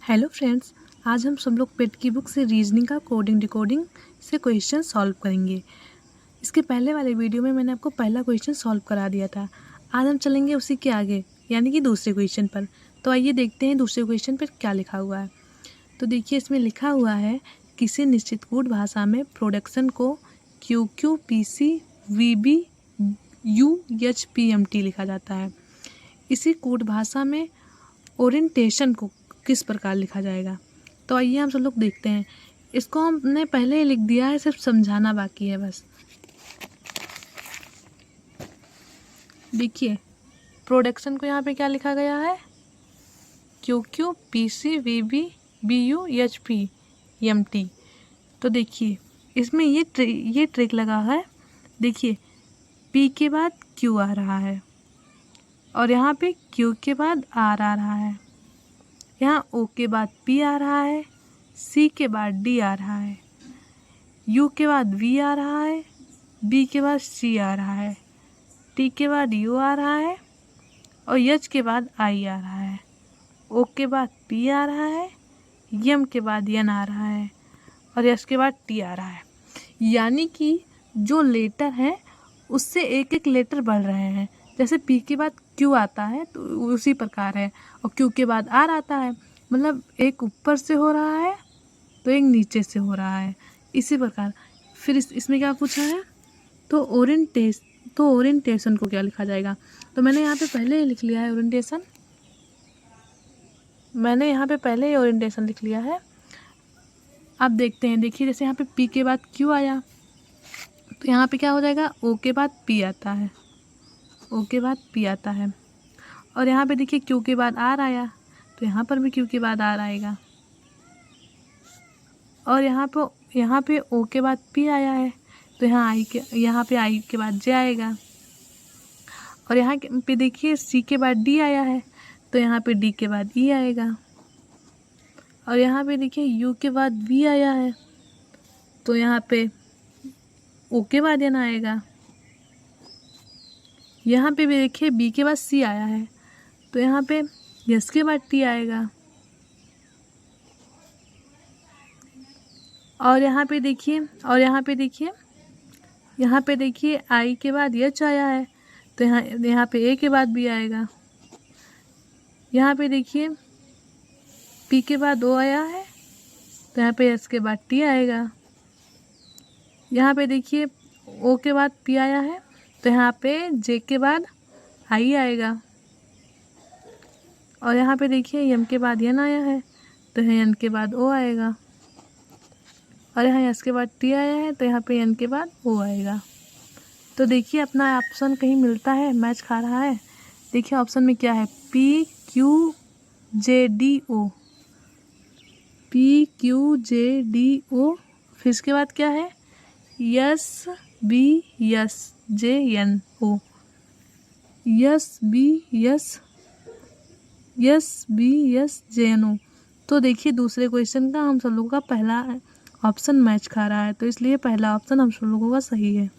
Hello friends, आज हम सब लोग पेट की बुक से रीजनिंग का कोडिंग डिकोडिंग से क्वेश्चन सॉल्व करेंगे। इसके पहले वाले वीडियो में मैंने आपको पहला क्वेश्चन सॉल्व करा दिया था। आज हम चलेंगे उसी के आगे, यानी कि दूसरे क्वेश्चन पर। तो आइए देखते हैं दूसरे क्वेश्चन पर क्या लिखा हुआ है। तो देखिए, इसमें लिखा हुआ है किसी निश्चित कोड भाषा में प्रोडक्शन को QQPC VB UHPMT लिखा जाता है। इसी कोड भाषा में ओरिएंटेशन को किस प्रकार लिखा जाएगा। तो आइए हम सब लोग देखते हैं। इसको हमने पहले ही लिख दिया है, सिर्फ समझाना बाकी है बस। देखिए, प्रोडक्शन को यहाँ पे क्या लिखा गया है, QQPC VB BUHPMT। तो देखिए, इसमें ये ट्रिक लगा है। देखिए, P के बाद Q आ रहा है और यहाँ पे Q के बाद R आ रहा है। यहाँ O के बाद P आ रहा है, C के बाद D आ रहा है, U के बाद V आ रहा है, B के बाद C आ रहा है, T के बाद U आ रहा है और H के बाद I आ रहा है, O के बाद P आ रहा है, M के बाद N आ रहा है और S के बाद T आ रहा है। यानी कि जो लेटर है उससे एक एक लेटर बढ़ रहे हैं। जैसे P के बाद Q आता है तो उसी प्रकार है, और Q के बाद R आता है, मतलब एक ऊपर से हो रहा है तो एक नीचे से हो रहा है, इसी प्रकार। फिर इसमें क्या पूछा है, तो ओरिएंटेशन को क्या लिखा जाएगा। तो मैंने यहाँ पे पहले ही लिख लिया है ओरिएंटेशन। लिख लिया है। अब देखते हैं। देखिए, जैसे यहाँ पे P के बाद Q आया तो यहाँ पे क्या हो जाएगा, O के बाद P आता है, O के बाद P आता है। और यहाँ पे देखिए Q के बाद R आया तो यहाँ पर भी Q के बाद R आएगा। और यहाँ पे O के बाद P आया है तो यहाँ पे I के बाद J आएगा। और यहाँ पे देखिए C के बाद D आया है तो यहाँ पे D के बाद E आएगा। और यहाँ पे देखिए U के बाद V आया है तो यहाँ पे O के बाद N आएगा। यहाँ पे भी देखिए B के बाद C आया है तो यहाँ पे S के बाद T आएगा। और यहाँ पे देखिए I के बाद H आया है तो यहाँ पे A के बाद B आएगा। यहाँ पे देखिए P के बाद O आया है तो यहाँ पे S के बाद T आएगा। यहाँ पे देखिए O के बाद P आया है तो यहाँ पे J के बाद I आएगा। और यहाँ पे देखिए M के बाद N आया है तो यहाँ N के बाद O आएगा। और यहाँ S के बाद T आया है तो यहाँ पे N के बाद O आएगा। तो देखिए, अपना ऑप्शन कहीं मिलता है, मैच खा रहा है। देखिए ऑप्शन में क्या है, PQJDO, PQJDO। फिर इसके बाद क्या है, SBSJNO, SBSJNO। तो देखिए, दूसरे क्वेश्चन का हम सब लोगों का पहला ऑप्शन मैच खा रहा है, तो इसलिए पहला ऑप्शन हम सब लोगों का सही है।